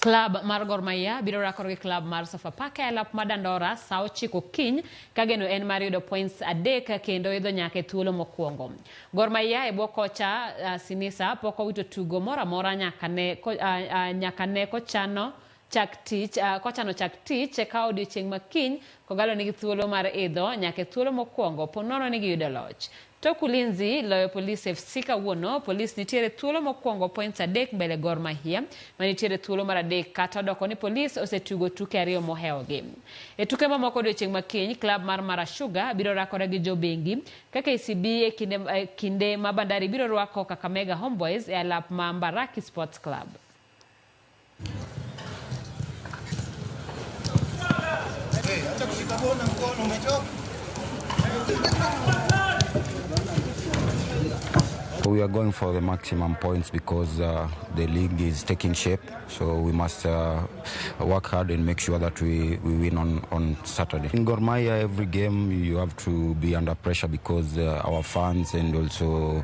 Club mar Gor Mahia biro rakore gi club mar Sofapaka e lap madandora saa 9 kiny kageno en mar yudo points 3 kendo idho nyaka e thuolo mokwongo. Gor Mahia e bwo kocha Sinisa pok owito tugo moro amora nyaka ne kochano chak tich ka odiochieng' makiny kogalo nigi thuolo mar idho nyaka e thuolo mokwongo ponono nigi yudo loch. Tok Ulinzi loyo Police FC kawuono. Police nitiere thuolo mokwongo points 3 mbele Gor Mahia manitiere thuolo mar 3 kata doko ni Police osetugo tuke 2 mohewogi. E tuke mamoko odiochieng' makiny club mar Mara Sugar biro rakore gi Jobengi ka KCB kinde ma Bandari biro rwako Kakamega Homeboys e alap ma Mbaraki Sports Club. We are going for the maximum points because the league is taking shape, so we must work hard and make sure that we win on Saturday. In Gor Mahia, every game you have to be under pressure because our fans and also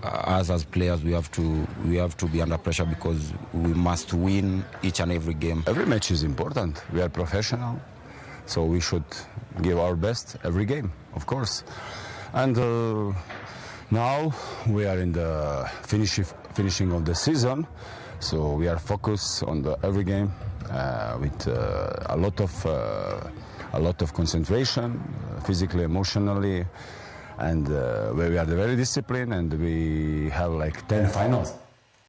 us as players we have to be under pressure because we must win each and every game. Every match is important. We are professional, so we should give our best every game, of course. And now we are in the finishing of the season, so we are focused on every game with a lot of concentration, physically, emotionally, and we are very disciplined, and we have like 10 finals.